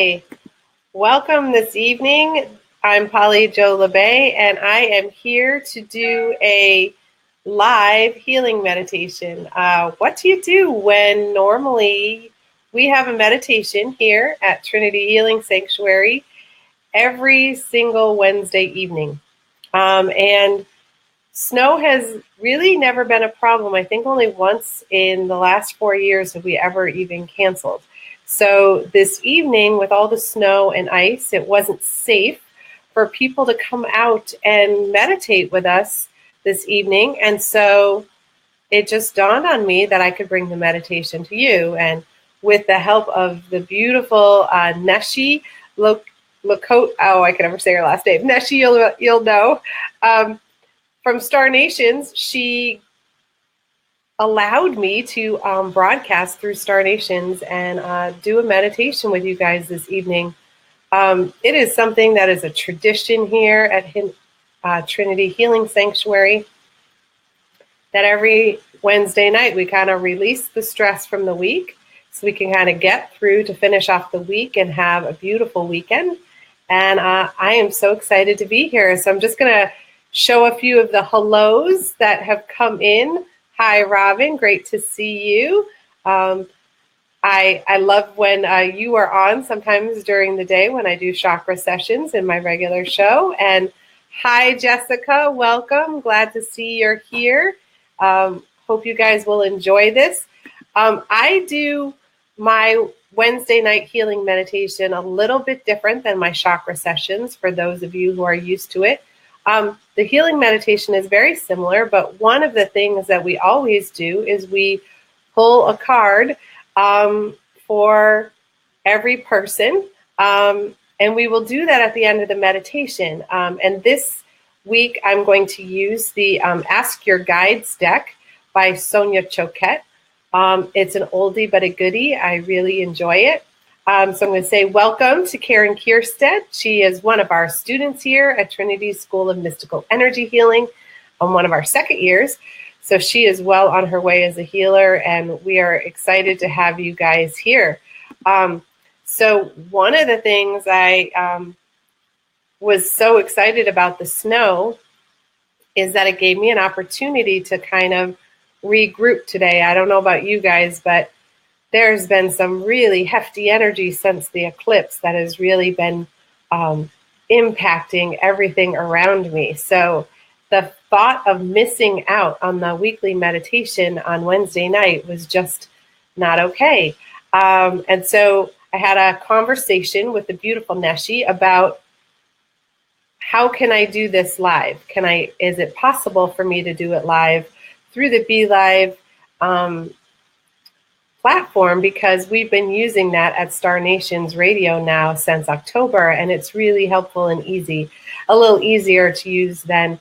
Hi, welcome this evening. I'm Polly Jo Labbe, and I am here to do a live healing meditation. What do you do when normally we have a meditation here at Trinity Healing Sanctuary every single Wednesday evening? And snow has really never been a problem. I think only once in the last 4 years have we ever even canceled. So this evening, with all the snow and ice, it wasn't safe for people to come out and meditate with us this evening. And so it just dawned on me that I could bring the meditation to you. And with the help of the beautiful Neshi Lakote, I can never say her last name. Neshi, you'll know. From Star Nations, she allowed me to broadcast through Star Nations and do a meditation with you guys this evening. It is something that is a tradition here at Trinity Healing Sanctuary, that every Wednesday night we kind of release the stress from the week so we can kind of get through to finish off the week and have a beautiful weekend. And I am so excited to be here. So I'm just going to show a few of the hellos that have come in. Hi, Robin. Great to see you. I love when you are on sometimes during the day when I do chakra sessions in my regular show. And hi, Jessica. Welcome. Glad to see you're here. Hope you guys will enjoy this. I do my Wednesday night healing meditation a little bit different than my chakra sessions for those of you who are used to it. The healing meditation is very similar, but one of the things that we always do is we pull a card for every person, and we will do that at the end of the meditation. And this week, I'm going to use the Ask Your Guides deck by Sonia Choquette. It's an oldie but a goodie. I really enjoy it. So I'm going to say welcome to Karen Kierstead. She is one of our students here at Trinity School of Mystical Energy Healing on one of our second years. So she is well on her way as a healer, and we are excited to have you guys here. So one of the things I was so excited about the snow is that it gave me an opportunity to kind of regroup today. I don't know about you guys, but there's been some really hefty energy since the eclipse that has really been impacting everything around me. So the thought of missing out on the weekly meditation on Wednesday night was just not okay. And so I had a conversation with the beautiful Neshi about how can I do this live? Is it possible for me to do it live through the Be Live platform, because we've been using that at Star Nations Radio now since October, and it's really helpful and easy, a little easier to use than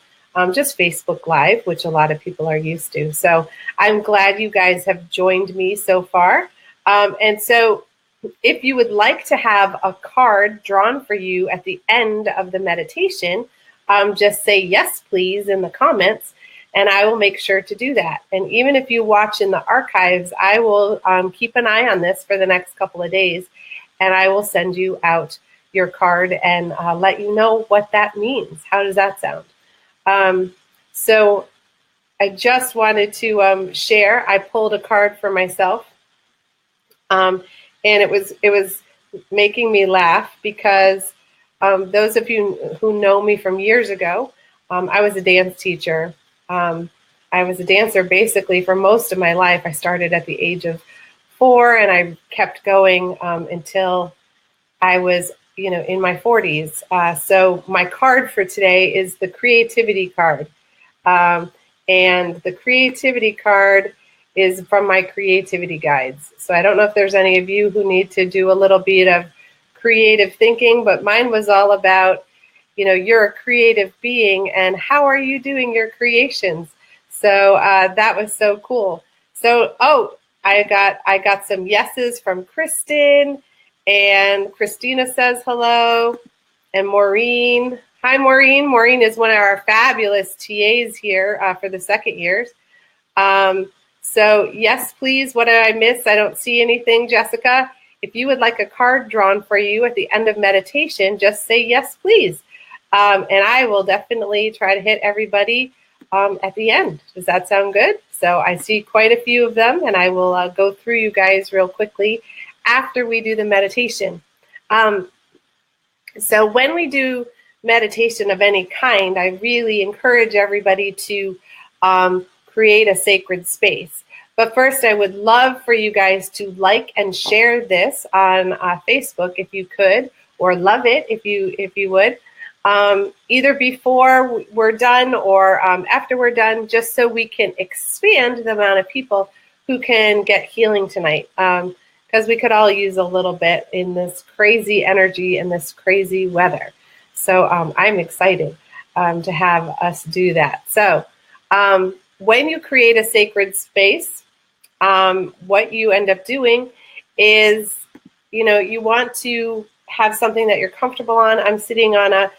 just Facebook Live, which a lot of people are used to. So I'm glad you guys have joined me so far. And so if you would like to have a card drawn for you at the end of the meditation, just say yes, please, in the comments, and I will make sure to do that. And even if you watch in the archives, I will keep an eye on this for the next couple of days, and I will send you out your card and let you know what that means. How does that sound? So I just wanted to share. I pulled a card for myself, and it was making me laugh because those of you who know me from years ago, I was a dance teacher. I was a dancer basically for most of my life. I started at the age of 4, and I kept going until I was, in my 40s. So my card for today is the creativity card. And the creativity card is from my creativity guides. So I don't know if there's any of you who need to do a little bit of creative thinking, but mine was all about, you're a creative being, and how are you doing your creations? So that was so cool. So, I got some yeses from Kristen, and Christina says hello, and Maureen. Hi, Maureen. Maureen is one of our fabulous TAs here for the second years. So yes, please. What did I miss? I don't see anything, Jessica. if you would like a card drawn for you at the end of meditation, just say yes, please. And I will definitely try to hit everybody at the end. Does that sound good? So I see quite a few of them, and I will go through you guys real quickly after we do the meditation. So when we do meditation of any kind, I really encourage everybody to create a sacred space. But first, I would love for you guys to like and share this on Facebook if you could, or love it if you would, either before we're done or after we're done, just so we can expand the amount of people who can get healing tonight. Because we could all use a little bit in this crazy energy and this crazy weather. So I'm excited to have us do that. So when you create a sacred space, what you end up doing is, you want to have something that you're comfortable on. I'm sitting on a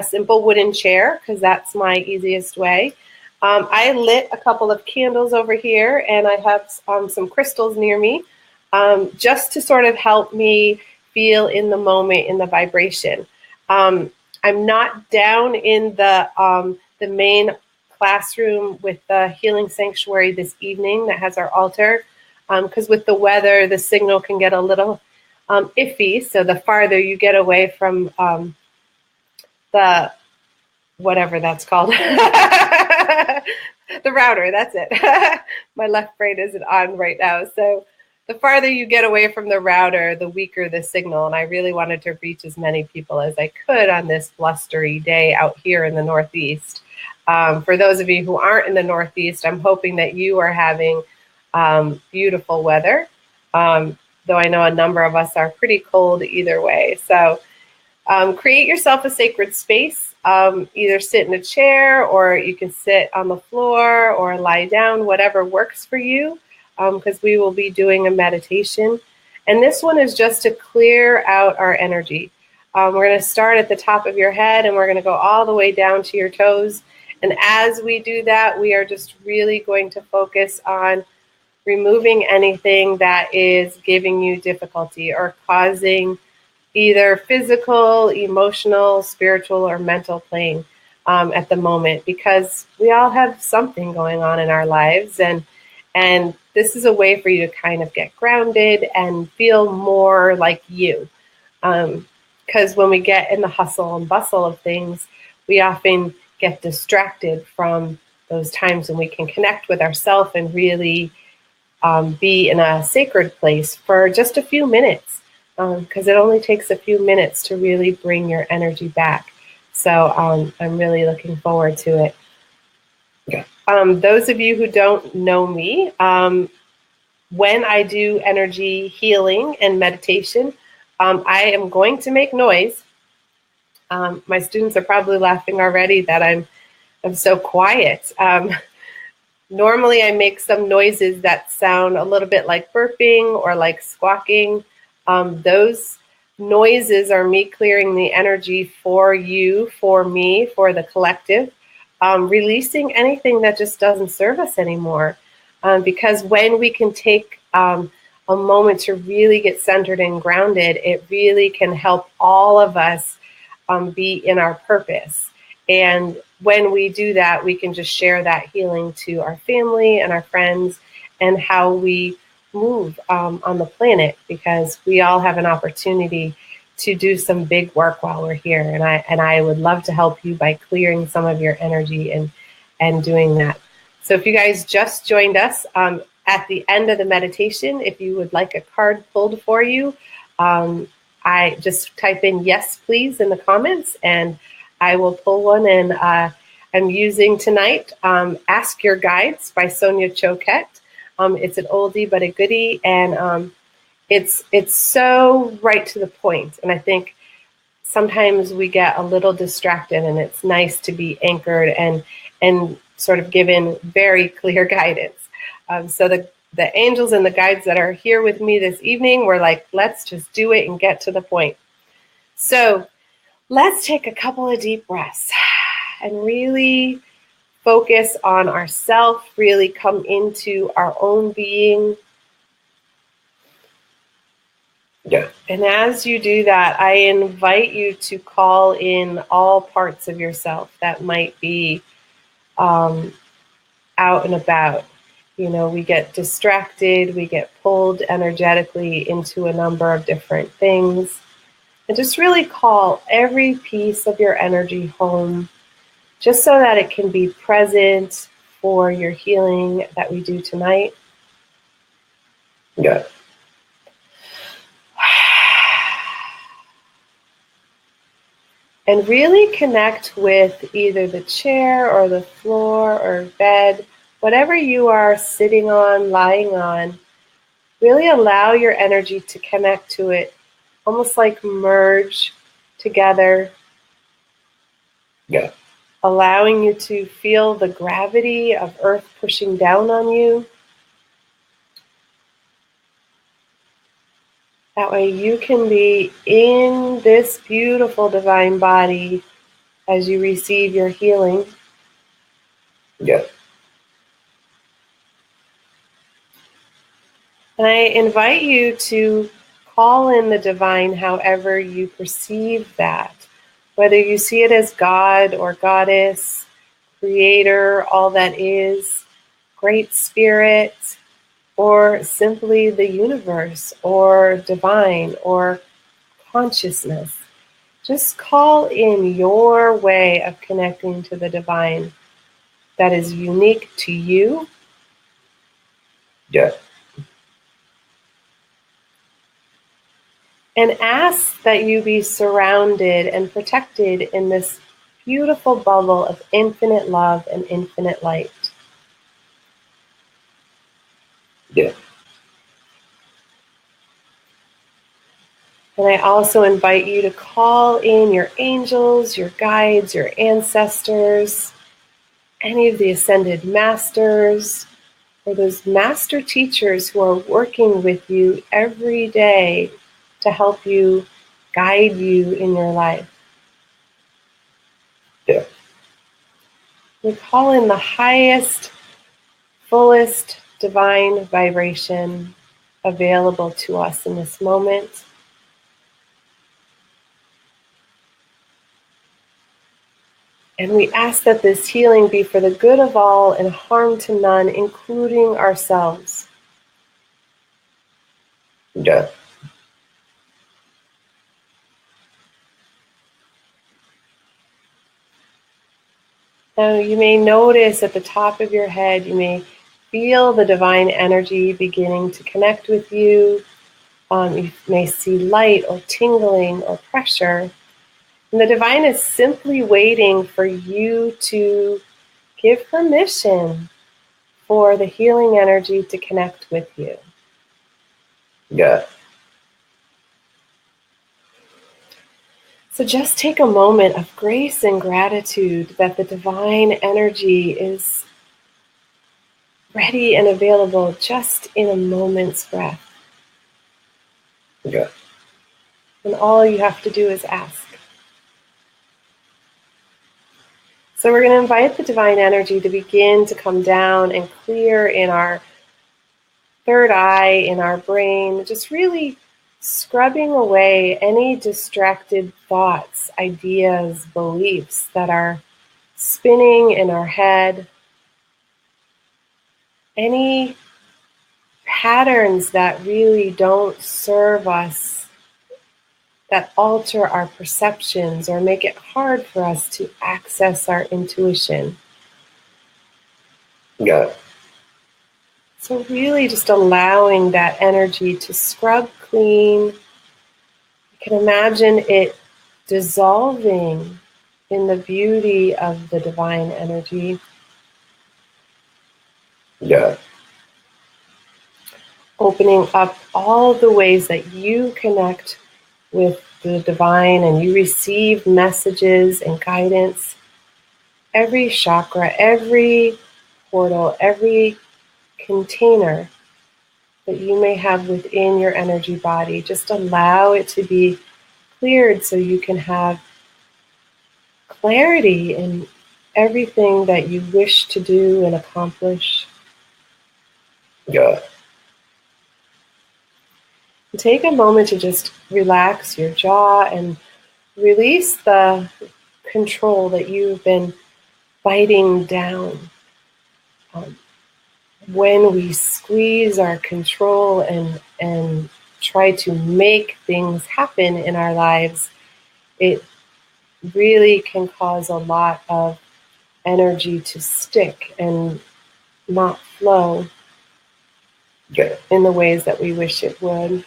simple wooden chair because that's my easiest way. I lit a couple of candles over here, and I have some crystals near me. Just to sort of help me feel in the moment, in the vibration. I'm not down in the main classroom with the healing sanctuary this evening that has our altar, because with the weather, the signal can get a little iffy. So the farther you get away from the whatever that's called, the router, that's it. My left brain isn't on right now, so the farther you get away from the router, the weaker the signal. And I really wanted to reach as many people as I could on this blustery day out here in the Northeast. For those of you who aren't in the Northeast, I'm hoping that you are having beautiful weather, though I know a number of us are pretty cold either way. So create yourself a sacred space. Either sit in a chair, or you can sit on the floor or lie down, whatever works for you. Because we will be doing a meditation. And this one is just to clear out our energy. We're going to start at the top of your head, and we're going to go all the way down to your toes. And as we do that, we are just really going to focus on removing anything that is giving you difficulty or causing either physical, emotional, spiritual, or mental pain at the moment. Because we all have something going on in our lives, and this is a way for you to kind of get grounded and feel more like you. Because when we get in the hustle and bustle of things, we often get distracted from those times when we can connect with ourselves and really be in a sacred place for just a few minutes. Because it only takes a few minutes to really bring your energy back. So I'm really looking forward to it. Those of you who don't know me, when I do energy healing and meditation, I am going to make noise. My students are probably laughing already that I'm so quiet. Normally I make some noises that sound a little bit like burping or like squawking. Those noises are me clearing the energy for you, for me, for the collective. Releasing anything that just doesn't serve us anymore. Because when we can take a moment to really get centered and grounded, it really can help all of us be in our purpose. And when we do that, we can just share that healing to our family and our friends and how we move on the planet, because we all have an opportunity to do some big work while we're here. And I would love to help you by clearing some of your energy and doing that. So if you guys just joined us at the end of the meditation, if you would like a card pulled for you, I just type in yes, please in the comments, and I will pull one. And I'm using tonight Ask Your Guides by Sonia Choquette. It's an oldie but a goodie, and it's so right to the point. And I think sometimes we get a little distracted, and it's nice to be anchored and sort of given very clear guidance. So the angels and the guides that are here with me this evening were like, let's just do it and get to the point. So let's take a couple of deep breaths and really focus on ourselves, really come into our own being. Yeah. And as you do that, I invite you to call in all parts of yourself that might be out and about. You know, we get distracted, we get pulled energetically into a number of different things. And just really call every piece of your energy home, just so that it can be present for your healing that we do tonight. Yeah. And really connect with either the chair or the floor or bed, whatever you are sitting on, lying on. Really allow your energy to connect to it, almost like merge together. Yeah. Allowing you to feel the gravity of Earth pushing down on you. That way you can be in this beautiful divine body as you receive your healing. Yeah. And I invite you to call in the divine however you perceive that. Whether you see it as God or Goddess, Creator, all that is, Great Spirit, or simply the universe, or divine, or consciousness. Just call in your way of connecting to the divine that is unique to you. Yeah. And ask that you be surrounded and protected in this beautiful bubble of infinite love and infinite light. Yeah. And I also invite you to call in your angels, your guides, your ancestors, any of the ascended masters, or those master teachers who are working with you every day to help you, guide you in your life. Yeah. We call in the highest, fullest divine vibration available to us in this moment. And we ask that this healing be for the good of all and harm to none, including ourselves. Yeah. Now you may notice at the top of your head, you may feel the divine energy beginning to connect with you. You may see light or tingling or pressure. And the divine is simply waiting for you to give permission for the healing energy to connect with you. Yeah. So just take a moment of grace and gratitude that the divine energy is ready and available just in a moment's breath. Yeah. And all you have to do is ask. So we're going to invite the divine energy to begin to come down and clear in our third eye, in our brain, just really scrubbing away any distracted thoughts, ideas, beliefs that are spinning in our head, any patterns that really don't serve us, that alter our perceptions or make it hard for us to access our intuition. Yeah. So really just allowing that energy to scrub clean. You can imagine it dissolving in the beauty of the divine energy. Yeah. Opening up all the ways that you connect with the divine and you receive messages and guidance. Every chakra, every portal, every container that you may have within your energy body, just allow it to be cleared so you can have clarity in everything that you wish to do and accomplish. Yeah. Take a moment to just relax your jaw and release the control that you've been biting down. When we squeeze our control and try to make things happen in our lives, it really can cause a lot of energy to stick and not flow in the ways that we wish it would.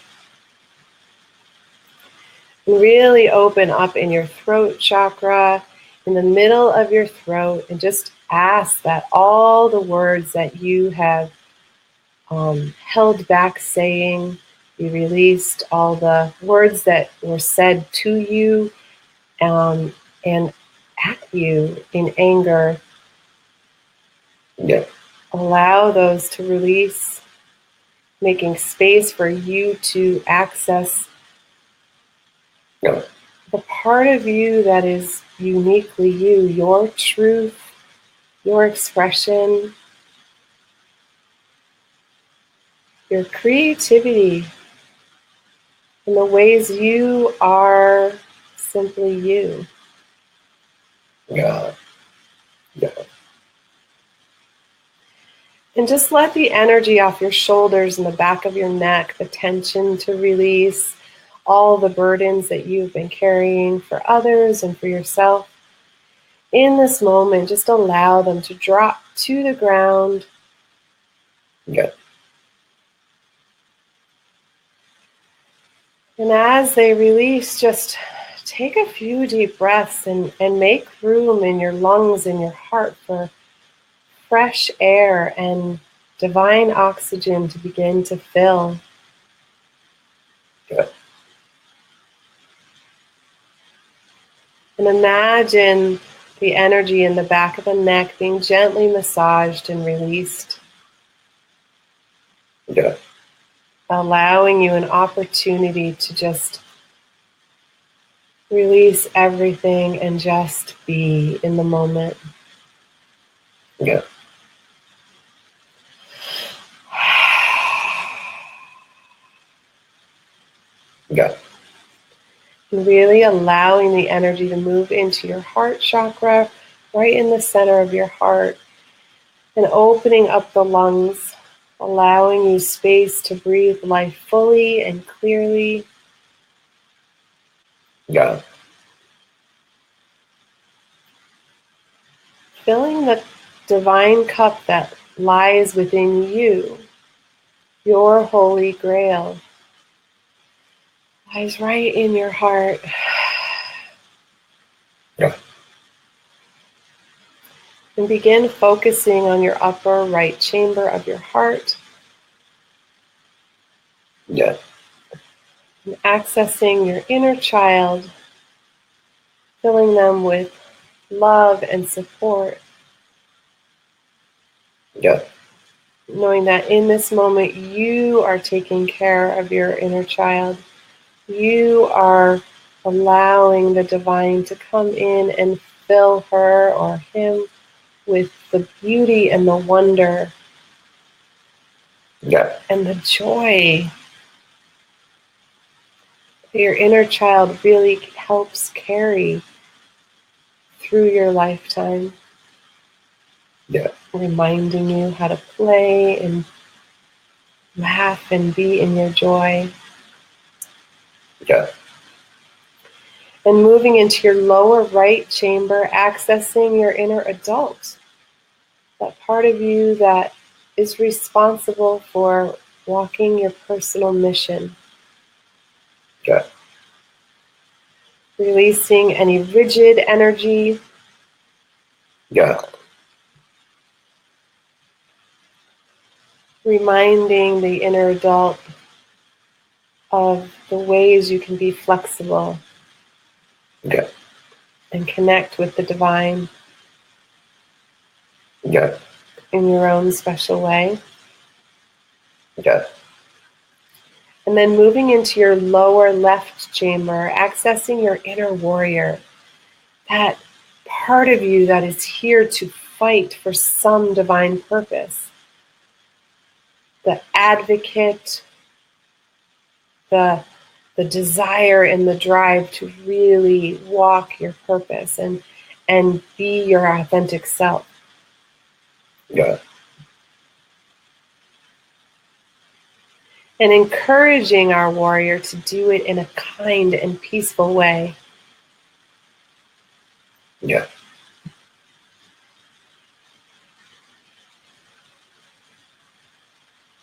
And really open up in your throat chakra, in the middle of your throat, and just ask that all the words that you have held back saying be released, all the words that were said to you and at you in anger. Allow those to release, making space for you to access the part of you that is uniquely you, your truth, your expression, your creativity, and the ways you are simply you. Yeah. And just let the energy off your shoulders and the back of your neck, the tension to release, all the burdens that you've been carrying for others and for yourself. In this moment, just allow them to drop to the ground. Yeah. And as they release, just take a few deep breaths and make room in your lungs and your heart for fresh air and divine oxygen to begin to fill. Yeah. And imagine the energy in the back of the neck being gently massaged and released. Yeah. Allowing you an opportunity to just release everything and just be in the moment. Yeah. Yeah. And really allowing the energy to move into your heart chakra, right in the center of your heart, and opening up the lungs, allowing you space to breathe life fully and clearly. Yeah. Filling the divine cup that lies within you, your holy grail, lies right in your heart. Yeah. And begin focusing on your upper right chamber of your heart. Yeah. And accessing your inner child, filling them with love and support. Yeah. Knowing that in this moment you are taking care of your inner child. You are allowing the divine to come in and fill her or him with the beauty and the wonder Yeah. and the joy that your inner child really helps carry through your lifetime. Yeah. Reminding you how to play and laugh and be in your joy. Yeah. And moving into your lower right chamber, accessing your inner adult. That part of you that is responsible for walking your personal mission. Yeah. Releasing any rigid energy. Yeah. Reminding the inner adult of the ways you can be flexible Yeah. and connect with the divine Yeah. in your own special way. Yeah. And then moving into your lower left chamber, accessing your inner warrior, that part of you that is here to fight for some divine purpose. The advocate, the desire and the drive to really walk your purpose and be your authentic self. Yeah. And encouraging our warrior to do it in a kind and peaceful way. Yeah.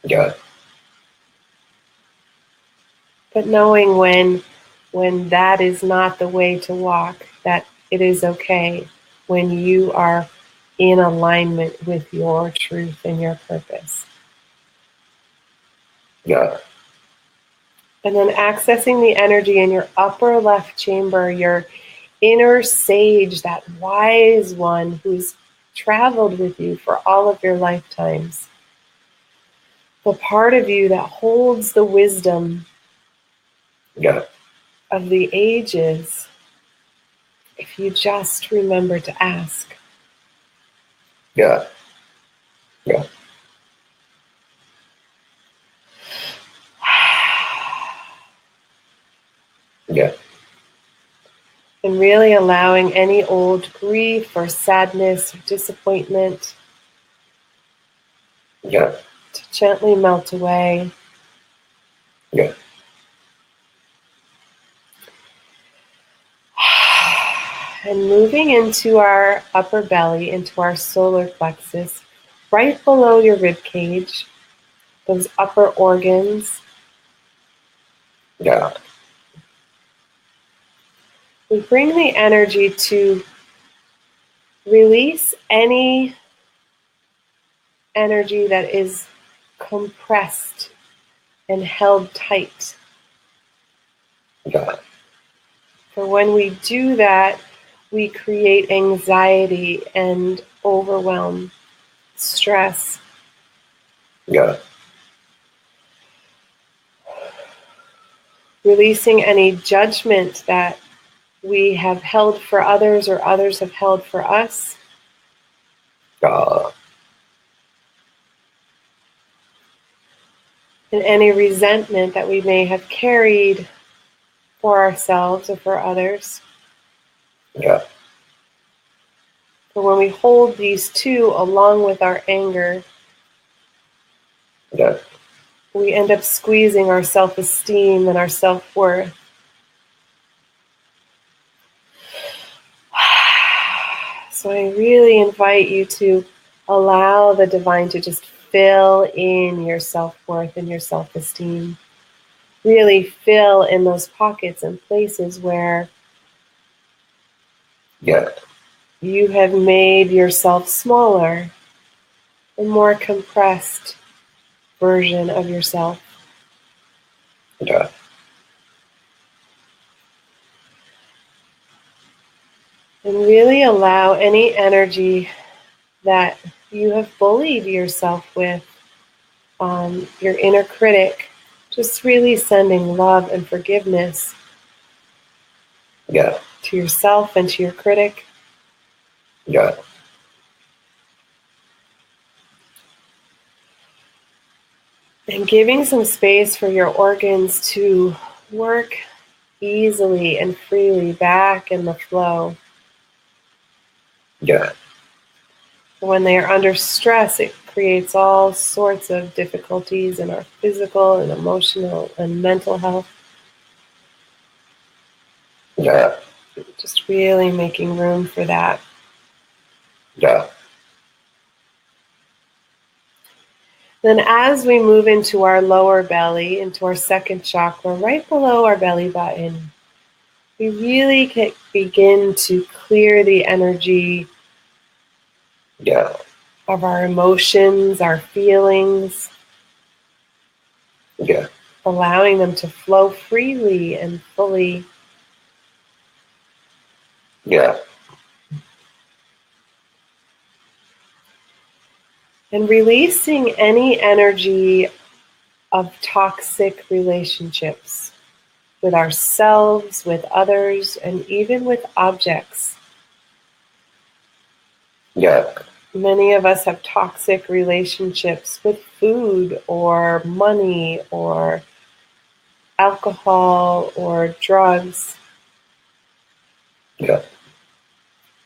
Yeah. But knowing when that is not the way to walk, that it is okay when you are in alignment with your truth and your purpose. Yeah. And then accessing the energy in your upper left chamber, your inner sage, that wise one who's traveled with you for all of your lifetimes. The part of you that holds the wisdom Yeah. of the ages, if you just remember to ask. Yeah. Yeah. Yeah. And really allowing any old grief or sadness or disappointment Yeah. to gently melt away. Yeah. And moving into our upper belly, into our solar plexus, right below your rib cage, those upper organs. Yeah. We bring the energy to release any energy that is compressed and held tight. Yeah. For when we do that, we create anxiety and overwhelm, stress. Yeah. Releasing any judgment that we have held for others or others have held for us. And any resentment that we may have carried for ourselves or for others. Yeah. But when we hold these two along with our anger, Yeah. we end up squeezing our self-esteem and our self-worth. So I really invite you to allow the divine to just fill in your self-worth and your self-esteem. Really fill in those pockets and places where Yeah. you have made yourself smaller, a more compressed version of yourself. Yeah. And really allow any energy that you have bullied yourself with, your inner critic, just really sending love and forgiveness Yeah. to yourself and to your critic. Yeah. And giving some space for your organs to work easily and freely back in the flow. Yeah. When they are under stress, it creates all sorts of difficulties in our physical and emotional and mental health. Yeah. Just really making room for that. Yeah. Then as we move into our lower belly, into our second chakra, right below our belly button, we really can begin to clear the energy Yeah. of our emotions, our feelings, Yeah. allowing them to flow freely and fully. Yeah. And releasing any energy of toxic relationships with ourselves, with others, and even with objects. Yeah. Many of us have toxic relationships with food or money or alcohol or drugs, Yeah.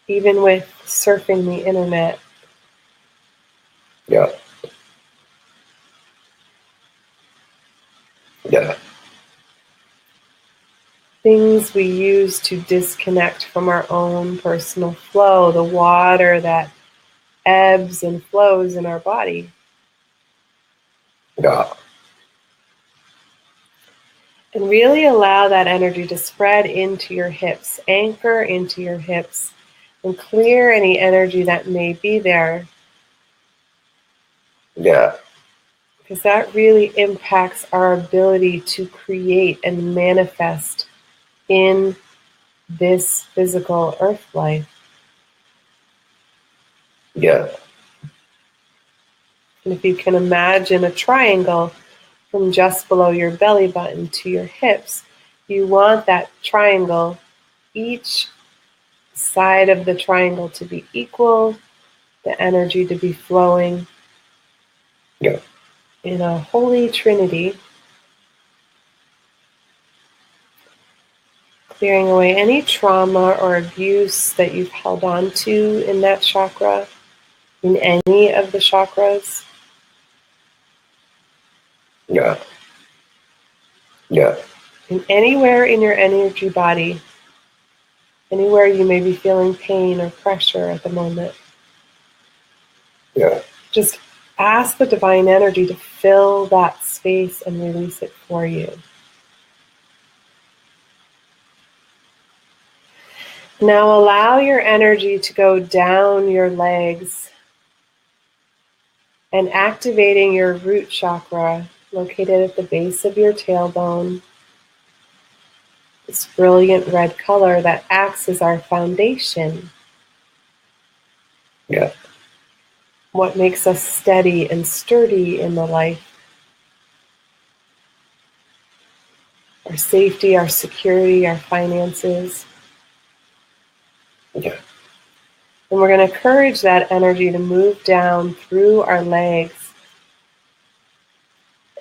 even with surfing the internet. Yeah. Yeah. Things we use to disconnect from our own personal flow, the water that ebbs and flows in our body. Yeah. And really allow that energy to spread into your hips, anchor into your hips, and clear any energy that may be there, Yeah. because that really impacts our ability to create and manifest in this physical earth life. Yeah. And if you can imagine a triangle from just below your belly button to your hips, you want that triangle, each side of the triangle to be equal, the energy to be flowing Yeah. in a holy trinity, clearing away any trauma or abuse that you've held on to in that chakra, in any of the chakras. Yeah. Yeah. And anywhere in your energy body, anywhere you may be feeling pain or pressure at the moment, Yeah. just ask the divine energy to fill that space and release it for you. Now allow your energy to go down your legs and activating your root chakra located at the base of your tailbone. This brilliant red color that acts as our foundation. Yeah. What makes us steady and sturdy in the life. Our safety, our security, our finances. Yeah. And we're going to encourage that energy to move down through our legs.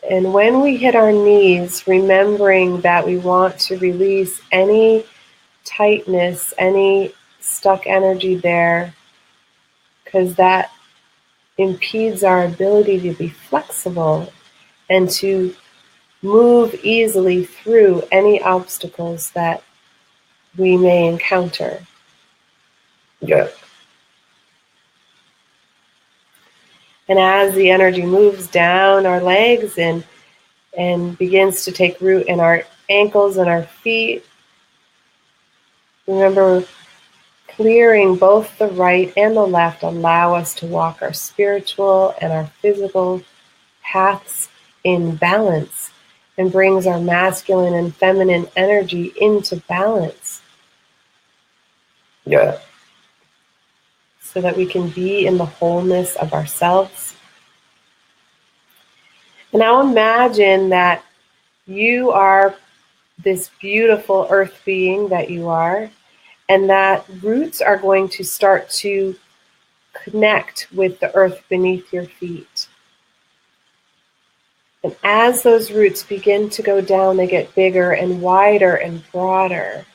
And when we hit our knees, remembering that we want to release any tightness, any stuck energy there, because that impedes our ability to be flexible and to move easily through any obstacles that we may encounter. Yeah. And as the energy moves down our legs and begins to take root in our ankles and our feet, remember clearing both the right and the left allow us to walk our spiritual and our physical paths in balance and brings our masculine and feminine energy into balance. Yeah. So that we can be in the wholeness of ourselves. And now imagine that you are this beautiful earth being that you are, and that roots are going to start to connect with the earth beneath your feet. And as those roots begin to go down, they get bigger and wider and broader.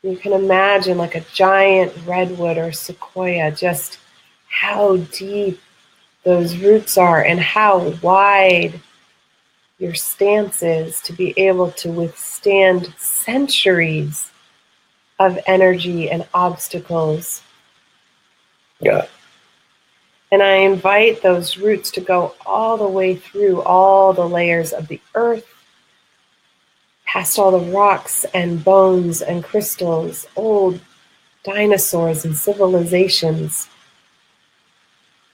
You can imagine like a giant redwood or sequoia, just how deep those roots are and how wide your stance is to be able to withstand centuries of energy and obstacles. Yeah. And I invite those roots to go all the way through all the layers of the earth, past all the rocks and bones and crystals, old dinosaurs and civilizations.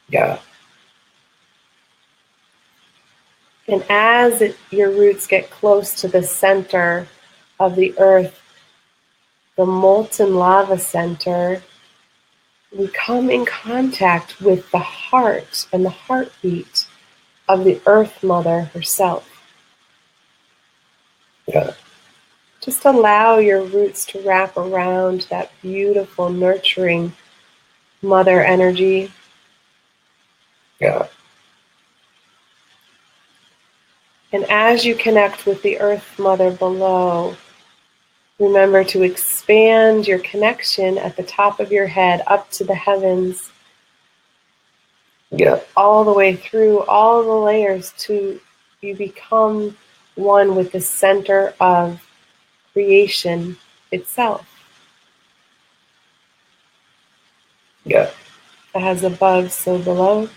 Yeah. And as your roots get close to the center of the earth, the molten lava center, we come in contact with the heart and the heartbeat of the Earth Mother herself. Yeah. Just allow your roots to wrap around that beautiful, nurturing mother energy. Yeah. And as you connect with the Earth Mother below, remember to expand your connection at the top of your head up to the heavens. Yeah. All the way through all the layers to you become one with the center of creation itself. Yeah. As above, so below.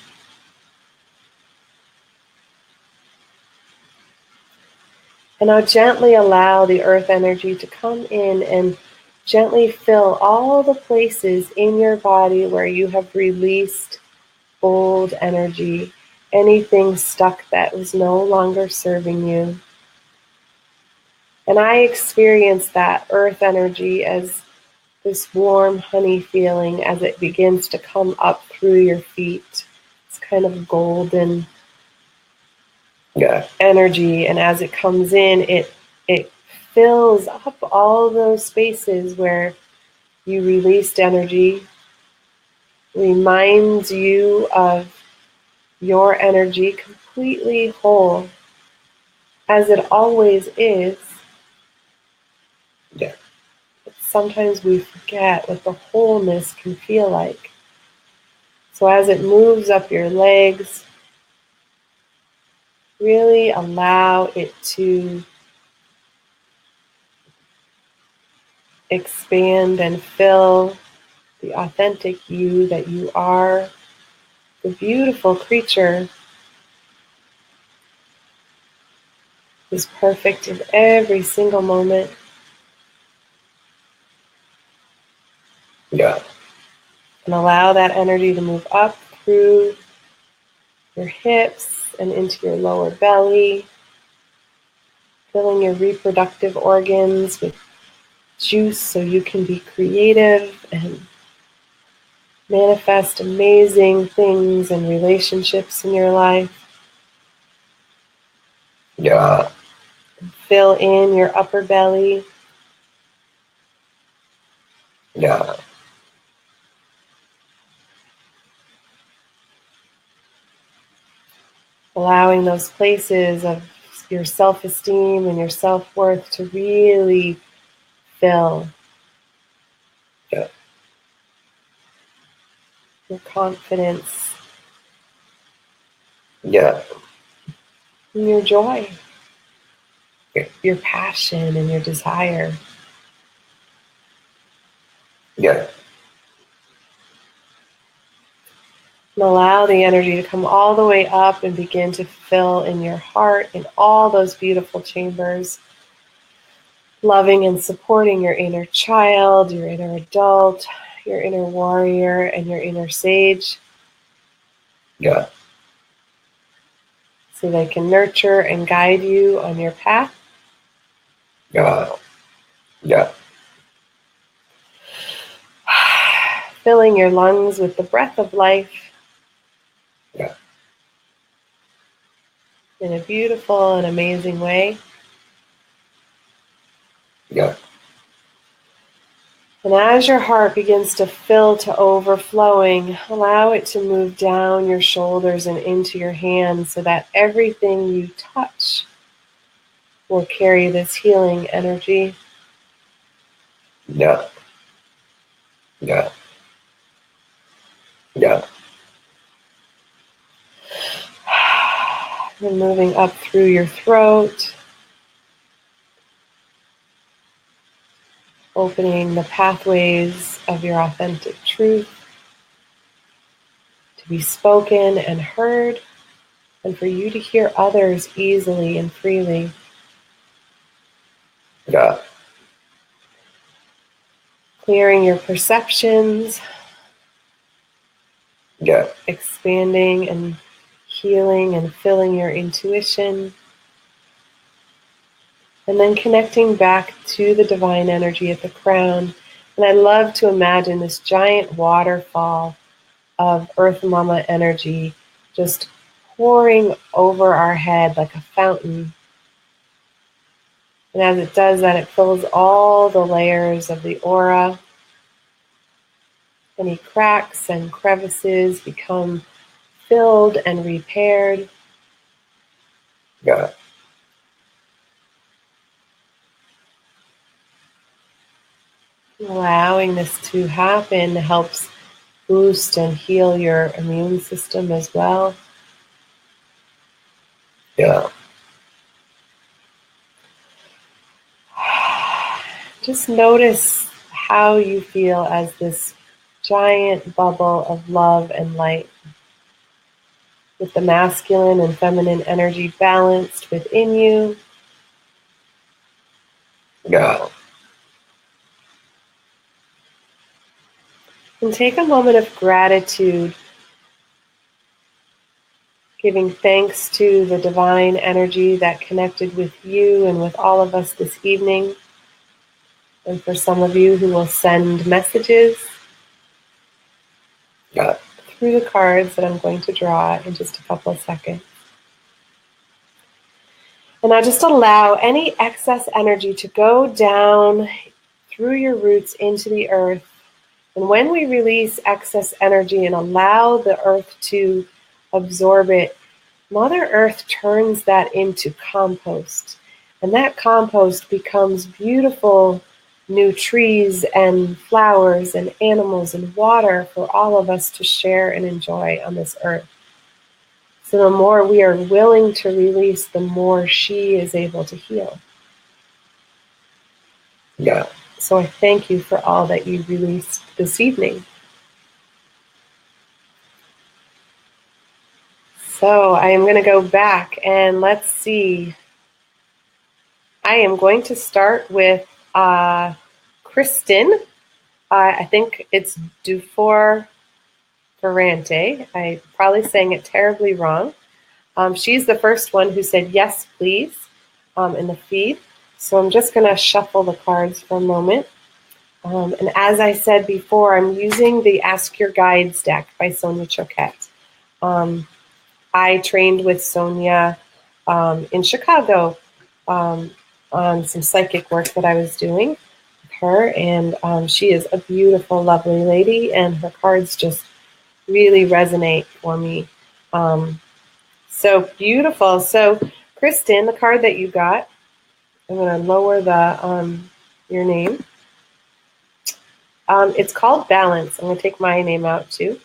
And now gently allow the earth energy to come in and gently fill all the places in your body where you have released old energy, anything stuck that was no longer serving you. And I experience that earth energy as this warm honey feeling as it begins to come up through your feet. It's kind of golden energy, and as it comes in, it fills up all those spaces where you released energy, reminds you of your energy completely whole, as it always is. Yeah. But sometimes we forget what the wholeness can feel like. So as it moves up your legs, really allow it to expand and fill the authentic you that you are, the beautiful creature is perfect in every single moment. Yeah. And allow that energy to move up through your hips and into your lower belly, filling your reproductive organs with juice so you can be creative and manifest amazing things and relationships in your life. Yeah. Fill in your upper belly. Yeah. Allowing those places of your self-esteem and your self-worth to really fill. Yeah. Your confidence. Yeah. And your joy. Yeah. Your passion and your desire. Yeah. And allow the energy to come all the way up and begin to fill in your heart in all those beautiful chambers, loving and supporting your inner child, your inner adult, your inner warrior, and your inner sage, Yeah. so they can nurture and guide you on your path. Yeah. Yeah. Filling your lungs with the breath of life. Yeah. In a beautiful and amazing way. Yeah. And as your heart begins to fill to overflowing, allow it to move down your shoulders and into your hands so that everything you touch will carry this healing energy. Yeah. Yeah. Yeah. And moving up through your throat, opening the pathways of your authentic truth to be spoken and heard, and for you to hear others easily and freely. Yeah. Clearing your perceptions, Yeah. expanding and healing and filling your intuition, and then connecting back to the divine energy at the crown. And I love to imagine this giant waterfall of Earth Mama energy just pouring over our head like a fountain. And as it does that, it fills all the layers of the aura. Any cracks and crevices become filled and repaired. Yeah. Allowing this to happen helps boost and heal your immune system as well. Yeah. Just notice how you feel as this giant bubble of love and light, with the masculine and feminine energy balanced within you. Yeah. And take a moment of gratitude, giving thanks to the divine energy that connected with you and with all of us this evening. And for some of you who will send messages Yeah. through the cards that I'm going to draw in just a couple of seconds. And now just allow any excess energy to go down through your roots into the earth. And when we release excess energy and allow the earth to absorb it, Mother Earth turns that into compost. And that compost becomes beautiful new trees and flowers and animals and water for all of us to share and enjoy on this earth. So the more we are willing to release, the more she is able to heal. Yeah. So I thank you for all that you released this evening. So I am going to go back and let's see. I am going to start with Kristen. I think it's Dufour Ferrante. I'm probably saying it terribly wrong. She's the first one who said yes, please, in the feed. So I'm just going to shuffle the cards for a moment. And as I said before, I'm using the Ask Your Guides deck by Sonia Choquette. I trained with Sonia in Chicago on some psychic work that I was doing with her. And she is a beautiful, lovely lady, and her cards just really resonate for me. So beautiful. So, Kristen, the card that you got, I'm going to lower the your name. It's called Balance. I'm going to take my name out too.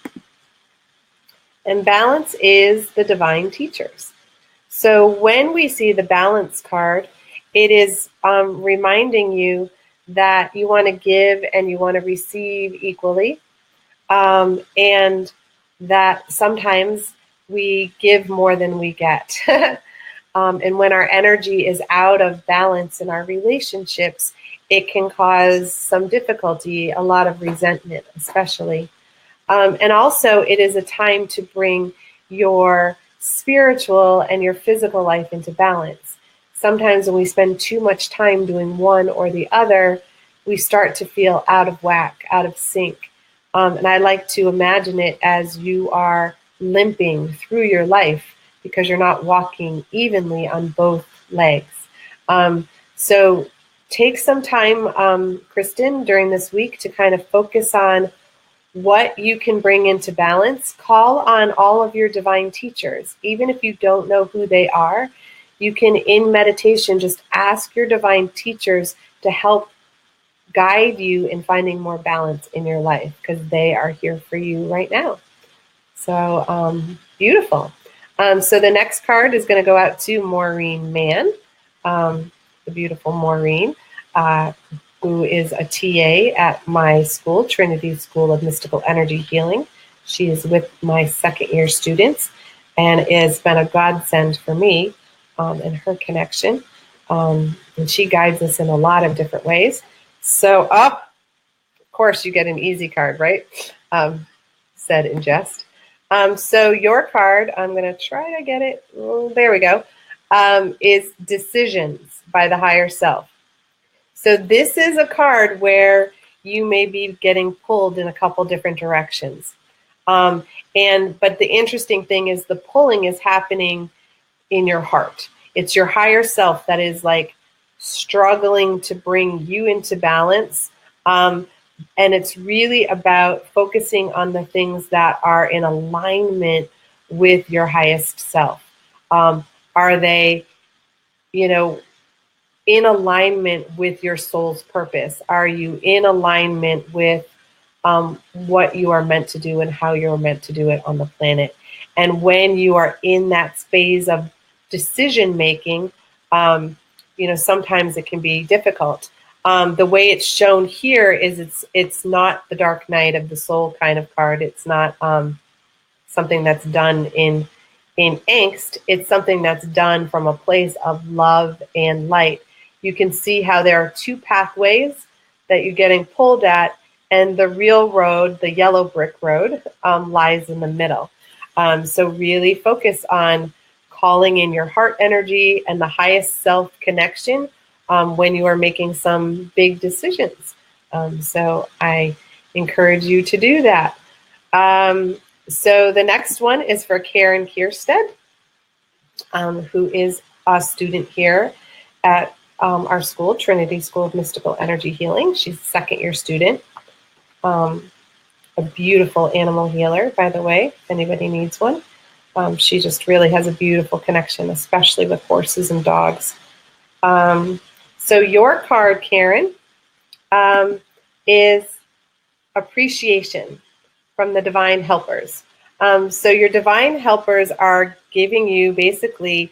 And balance is the divine teachers. So when we see the balance card, it is reminding you that you want to give and you want to receive equally. And that sometimes we give more than we get. And when our energy is out of balance in our relationships, it can cause some difficulty, a lot of resentment, especially. And also, it is a time to bring your spiritual and your physical life into balance. Sometimes when we spend too much time doing one or the other, we start to feel out of whack, out of sync. And I like to imagine it as you are limping through your life because you're not walking evenly on both legs. So take some time, Kristen, during this week to kind of focus on what you can bring into balance. Call on all of your divine teachers. Even if you don't know who they are, you can, in meditation, just ask your divine teachers to help guide you in finding more balance in your life, because they are here for you right now. So beautiful. So the next card is going to go out to Maureen Mann, the beautiful Maureen, who is a TA at my school, Trinity School of Mystical Energy Healing. She is with my second-year students and has been a godsend for me in her connection. And she guides us in a lot of different ways. So, of course, you get an easy card, right? Said in jest. So your card, I'm going to try to get it. Oh, there we go. Is Decisions by the Higher Self. So this is a card where you may be getting pulled in a couple different directions. But the interesting thing is the pulling is happening in your heart. It's your higher self that is like struggling to bring you into balance. And it's really about focusing on the things that are in alignment with your highest self. Are they, in in alignment with your soul's purpose? Are you in alignment with what you are meant to do and how you're meant to do it on the planet? And when you are in that phase of decision making, sometimes it can be difficult. The way it's shown here is it's not the dark night of the soul kind of card. It's not something that's done in angst. It's something that's done from a place of love and light. You can see how there are two pathways that you're getting pulled at, and the real road, the yellow brick road, lies in the middle. So really focus on calling in your heart energy and the highest self connection when you are making some big decisions. So I encourage you to do that. So the next one is for Karen Kierstead, who is a student here at our school, Trinity School of Mystical Energy Healing. She's a second-year student. A beautiful animal healer, by the way, if anybody needs one. She just really has a beautiful connection, especially with horses and dogs. So your card, Karen, is appreciation from the divine helpers. So your divine helpers are giving you basically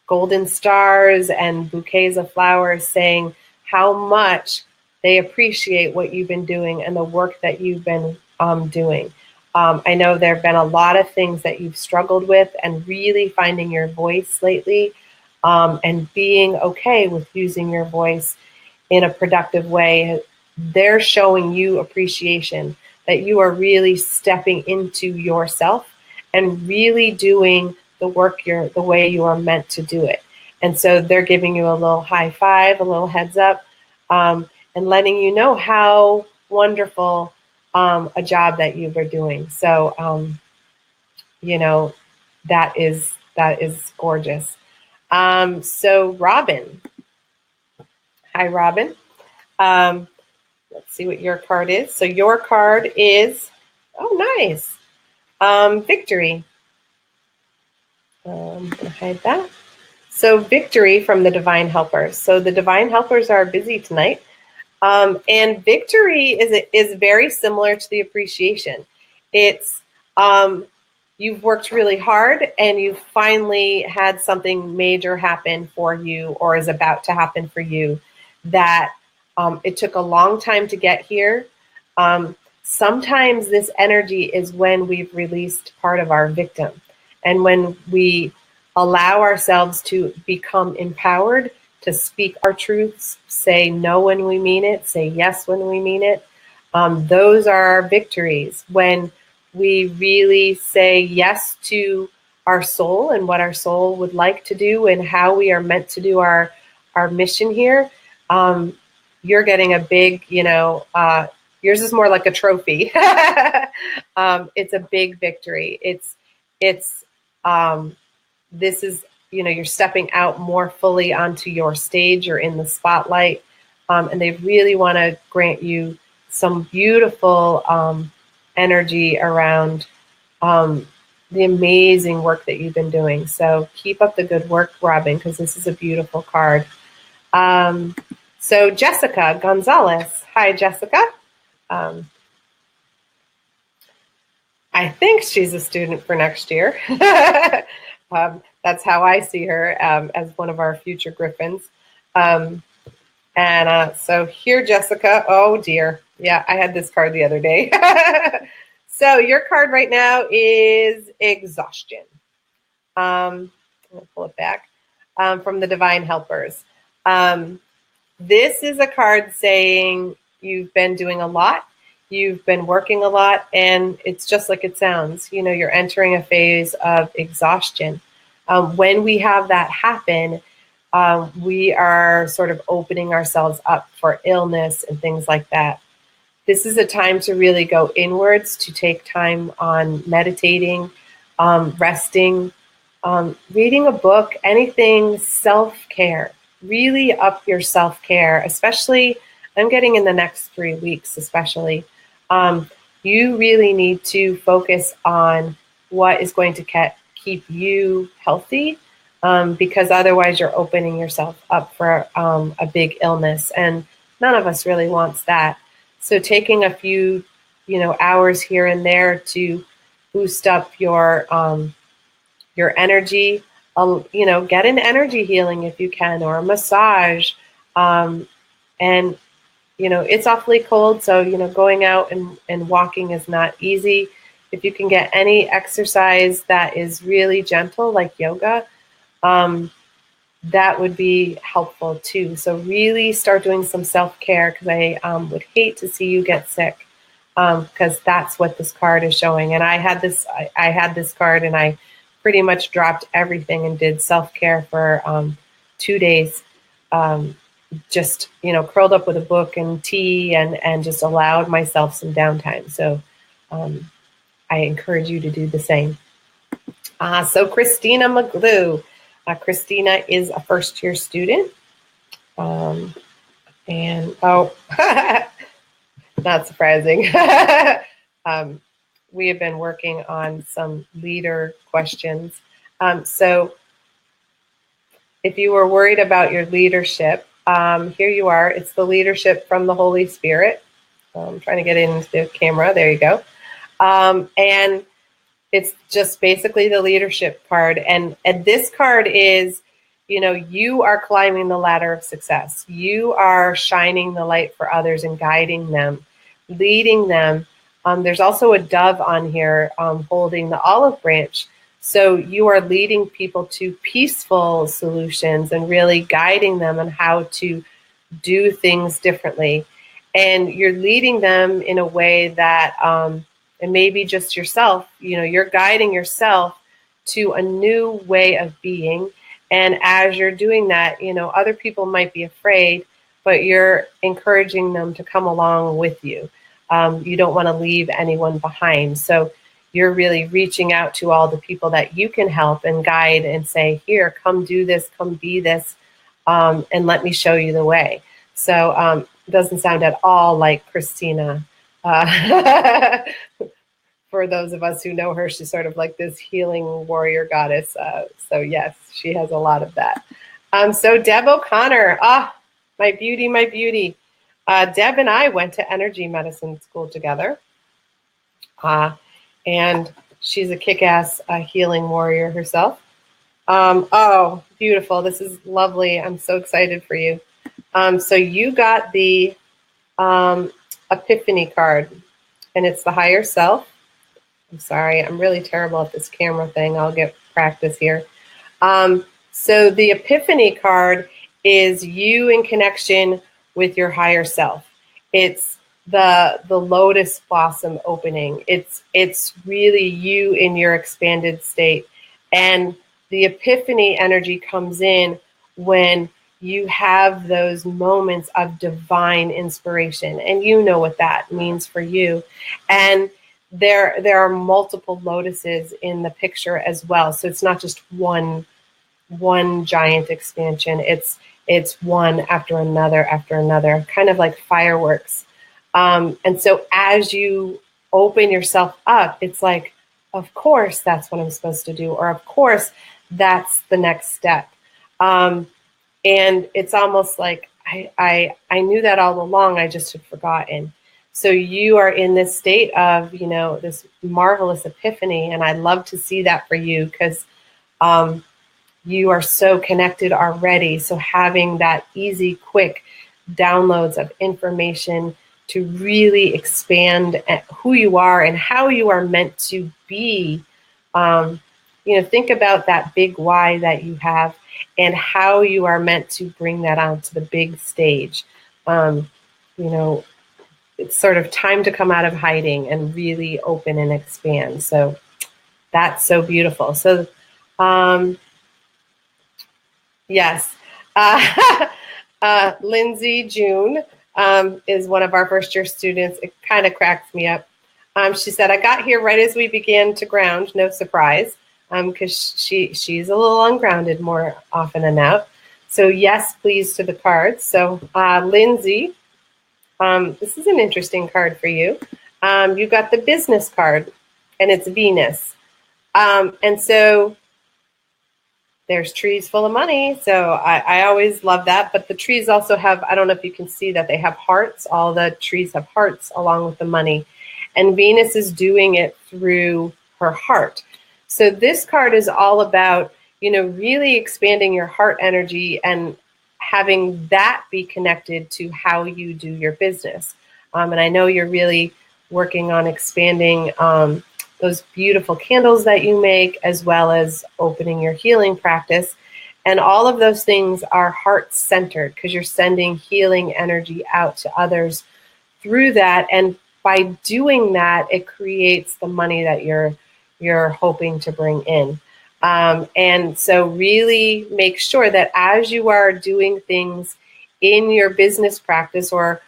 golden stars and bouquets of flowers, saying how much they appreciate what you've been doing and the work that you've been doing. I know there have been a lot of things that you've struggled with, and really finding your voice lately, and being okay with using your voice in a productive way. They're showing you appreciation, that you are really stepping into yourself and really doing the work the way you are meant to do it. And so they're giving you a little high five, a little heads up, and letting you know how wonderful a job that you are doing. So, that is gorgeous. So Robin, hi, Robin. Let's see what your card is. So your card is, oh, nice. Victory. I'm going to hide that. So victory from the divine helpers. So the divine helpers are busy tonight. And victory is very similar to the appreciation. It's you've worked really hard and you've finally had something major happen for you, or is about to happen for you, that it took a long time to get here. Sometimes this energy is when we've released part of our victim, and when we allow ourselves to become empowered to speak our truths, say no when we mean it, say yes when we mean it. Those are our victories. When we really say yes to our soul and what our soul would like to do and how we are meant to do our mission here, you're getting a big, yours is more like a trophy. It's a big victory. This is, you're stepping out more fully onto your stage. You're in the spotlight, and they really want to grant you some beautiful energy around the amazing work that you've been doing. So keep up the good work, Robin, because this is a beautiful card. So Jessica Gonzalez. Hi, Jessica. I think she's a student for next year. That's how I see her, as one of our future Griffins. So here, Jessica. Oh, dear. Yeah, I had this card the other day. So your card right now is exhaustion. I'm going to pull it back from the Divine Helpers. This is a card saying you've been doing a lot. You've been working a lot, and it's just like it sounds. You're entering a phase of exhaustion. When we have that happen, we are sort of opening ourselves up for illness and things like that. This is a time to really go inwards, to take time on meditating, resting, reading a book, anything self-care. Really up your self-care, especially, I'm getting in the next 3 weeks especially. You really need to focus on what is going to keep you healthy, because otherwise you're opening yourself up for a big illness, and none of us really wants that. So taking a few, hours here and there to boost up your energy, get an energy healing if you can, or a massage, and it's awfully cold, so going out and walking is not easy. If you can get any exercise that is really gentle, like yoga, that would be helpful too. So really start doing some self-care, because I would hate to see you get sick, because that's what this card is showing. And I had this card, and I pretty much dropped everything and did self-care for 2 days. Just, curled up with a book and tea, and just allowed myself some downtime. So I encourage you to do the same. So Christina McGlue. Christina is a first-year student. Not surprising. We have been working on some leader questions. So if you were worried about your leadership, here you are. It's the leadership from the Holy Spirit. I'm trying to get into the camera. There you go. And it's just basically the leadership card. And this card is, you are climbing the ladder of success. You are shining the light for others and guiding them, leading them. There's also a dove on here holding the olive branch. So you are leading people to peaceful solutions and really guiding them on how to do things differently. And you're leading them in a way that, and maybe just yourself, you're guiding yourself to a new way of being. And as you're doing that, other people might be afraid, but you're encouraging them to come along with you. You don't want to leave anyone behind. So you're really reaching out to all the people that you can help and guide and say, here, come do this, come be this, and let me show you the way. So it doesn't sound at all like Christina. For those of us who know her, she's sort of like this healing warrior goddess. So yes, she has a lot of that. So Deb O'Connor, my beauty, my beauty. Deb and I went to energy medicine school together. And she's a kick-ass healing warrior herself. Oh, beautiful. This is lovely. I'm so excited for you. So you got the Epiphany card, and it's the higher self. I'm sorry, I'm really terrible at this camera thing. I'll get practice here. So the Epiphany card is you in connection with your higher self. It's the lotus blossom opening. It's really you in your expanded state. And the Epiphany energy comes in when you have those moments of divine inspiration. And you know what that means for you. And there are multiple lotuses in the picture as well. So it's not just one giant expansion. It's one after another, kind of like fireworks. And so as you open yourself up, it's like, of course, that's what I'm supposed to do. Or of course, that's the next step. And it's almost like I knew that all along, I just had forgotten. So you are in this state of, this marvelous epiphany. And I'd love to see that for you, because you are so connected already. So having that easy, quick downloads of information to really expand who you are and how you are meant to be. Think about that big why that you have and how you are meant to bring that onto the big stage. It's sort of time to come out of hiding and really open and expand. So that's so beautiful. So, yes, Lindsay June is one of our first year students. It kind of cracks me up. She said, I got here right as we began to ground, no surprise, because she's a little ungrounded more often than not. So yes, please to the cards. So Lindsay, this is an interesting card for you. You got the business card, and it's Venus. And so there's trees full of money. So I always love that. But the trees also have, I don't know if you can see that they have hearts. All the trees have hearts along with the money. And Venus is doing it through her heart. So this card is all about, really expanding your heart energy and having that be connected to how you do your business. And I know you're really working on expanding those beautiful candles that you make, as well as opening your healing practice. And all of those things are heart-centered because you're sending healing energy out to others through that. And by doing that, it creates the money that you're hoping to bring in. And so really make sure that as you are doing things in your business practice or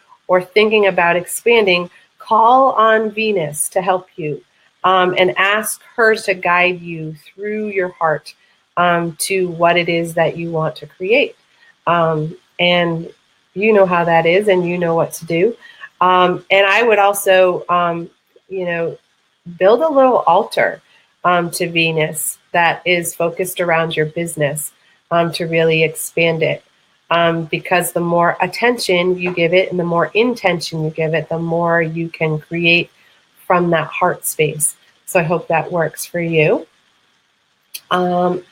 thinking about expanding, call on Venus to help you. And ask her to guide you through your heart to what it is that you want to create. And you know how that is, and you know what to do. And I would also, build a little altar to Venus that is focused around your business to really expand it. Because the more attention you give it and the more intention you give it, the more you can create from that heart space. So I hope that works for you. And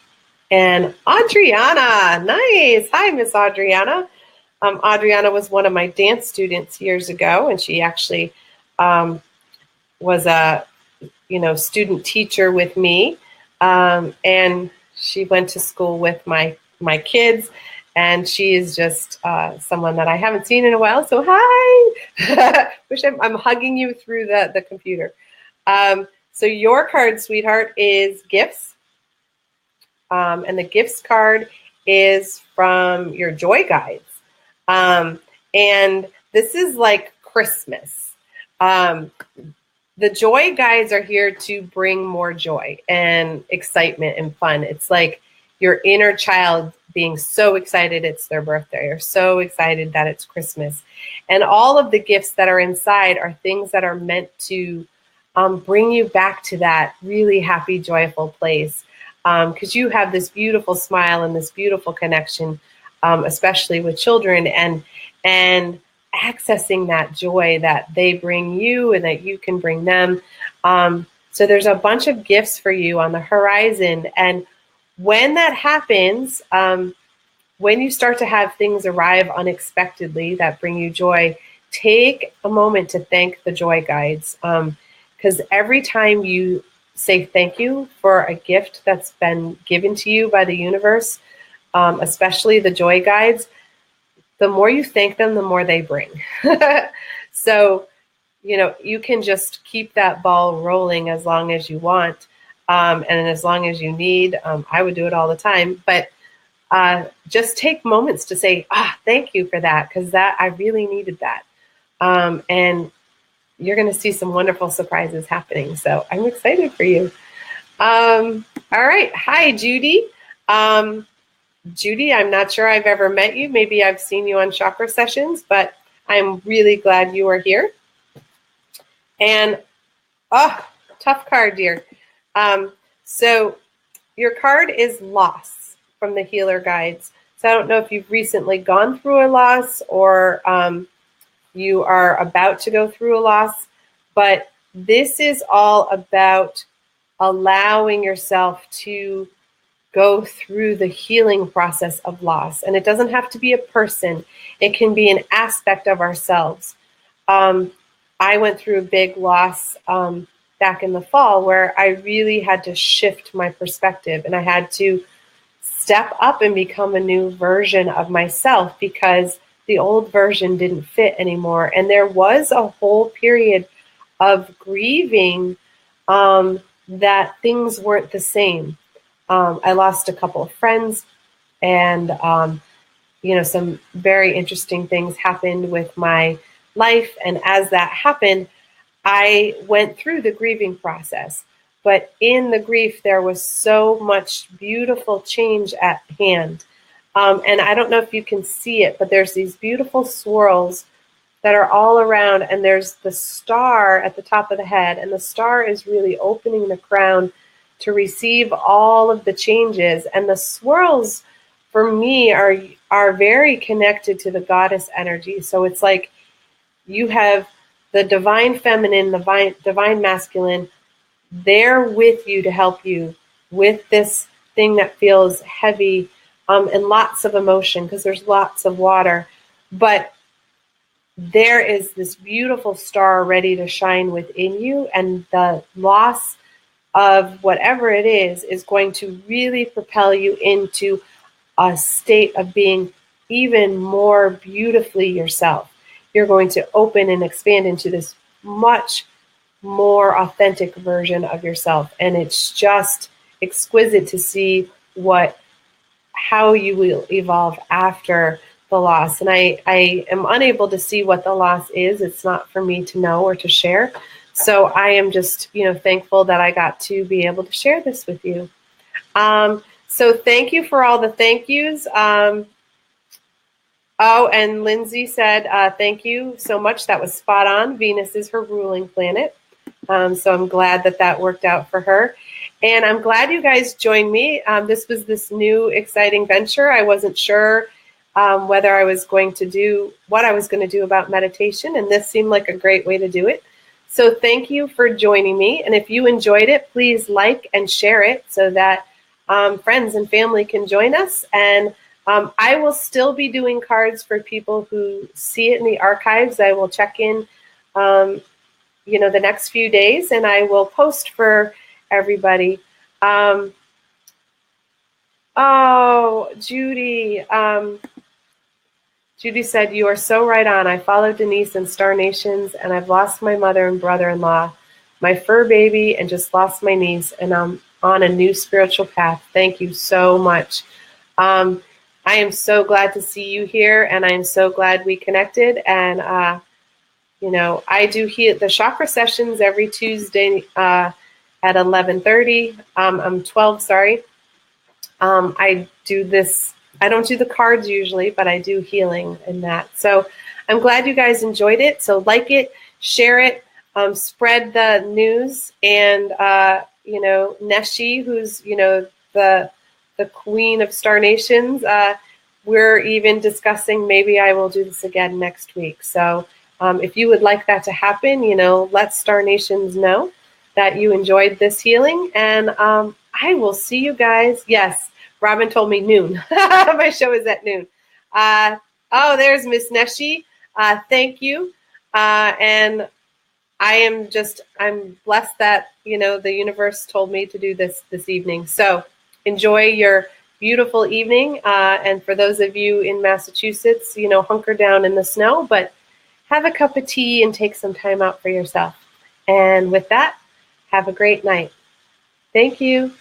Adriana, nice. Hi, Miss Adriana. Adriana was one of my dance students years ago, and she actually was a student teacher with me. And she went to school with my kids. And she is just someone that I haven't seen in a while. So hi, wish I'm hugging you through the computer. So your card, sweetheart, is gifts. And the gifts card is from your joy guides. And this is like Christmas. The joy guides are here to bring more joy and excitement and fun. It's like your inner child being so excited it's their birthday, or so excited that it's Christmas. And all of the gifts that are inside are things that are meant to bring you back to that really happy, joyful place. Because you have this beautiful smile and this beautiful connection, especially with children, and accessing that joy that they bring you and that you can bring them. So there's a bunch of gifts for you on the horizon. And when that happens, when you start to have things arrive unexpectedly that bring you joy, take a moment to thank the joy guides. Because every time you say thank you for a gift that's been given to you by the universe, especially the joy guides, the more you thank them, the more they bring. So, you can just keep that ball rolling as long as you want. And as long as you need. I would do it all the time, but just take moments to say, thank you for that, because I really needed that. And you're going to see some wonderful surprises happening. So I'm excited for you. All right. Hi, Judy. Judy, I'm not sure I've ever met you. Maybe I've seen you on chakra sessions, but I'm really glad you are here. And, tough card, dear. So your card is loss from the healer guides. So I don't know if you've recently gone through a loss or you are about to go through a loss, but this is all about allowing yourself to go through the healing process of loss. And it doesn't have to be a person. It can be an aspect of ourselves. I went through a big loss back in the fall where I really had to shift my perspective, and I had to step up and become a new version of myself because the old version didn't fit anymore. And there was a whole period of grieving that things weren't the same. I lost a couple of friends, and some very interesting things happened with my life. And as that happened, I went through the grieving process. But in the grief, there was so much beautiful change at hand. And I don't know if you can see it, but there's these beautiful swirls that are all around. And there's the star at the top of the head. And the star is really opening the crown to receive all of the changes. And the swirls for me are very connected to the goddess energy. So it's like you have the divine feminine, the divine masculine, there with you to help you with this thing that feels heavy, and lots of emotion because there's lots of water. But there is this beautiful star ready to shine within you, and the loss of whatever it is going to really propel you into a state of being even more beautifully yourself. You're going to open and expand into this much more authentic version of yourself. And it's just exquisite to see how you will evolve after the loss. And I am unable to see what the loss is. It's not for me to know or to share. So I am just, thankful that I got to be able to share this with you. So thank you for all the thank yous. And Lindsay said, thank you so much. That was spot on. Venus is her ruling planet. So I'm glad that worked out for her. And I'm glad you guys joined me. This was this new exciting venture. I wasn't sure whether I was going to do what I was going to do about meditation. And this seemed like a great way to do it. So thank you for joining me. And if you enjoyed it, please like and share it so that friends and family can join us. And I will still be doing cards for people who see it in the archives. I will check in, the next few days, and I will post for everybody. Judy. Judy said, you are so right on. I follow Denise in Star Nations, and I've lost my mother and brother-in-law, my fur baby, and just lost my niece, and I'm on a new spiritual path. Thank you so much. I am so glad to see you here, and I am so glad we connected. And, I do the chakra sessions every Tuesday at 11:30. I'm 12, sorry. I do this. I don't do the cards usually, but I do healing in that. So I'm glad you guys enjoyed it. So like it, share it, spread the news, and, Neshi, who's, the queen of Star Nations, we're even discussing maybe I will do this again next week. So if you would like that to happen, let Star Nations know that you enjoyed this healing. And I will see you guys. Yes, Robin told me noon. My show is at noon. There's Miss Neshi. Thank you. And I'm blessed that, the universe told me to do this evening. So enjoy your beautiful evening. And for those of you in Massachusetts, hunker down in the snow, but have a cup of tea and take some time out for yourself. And with that, have a great night. Thank you.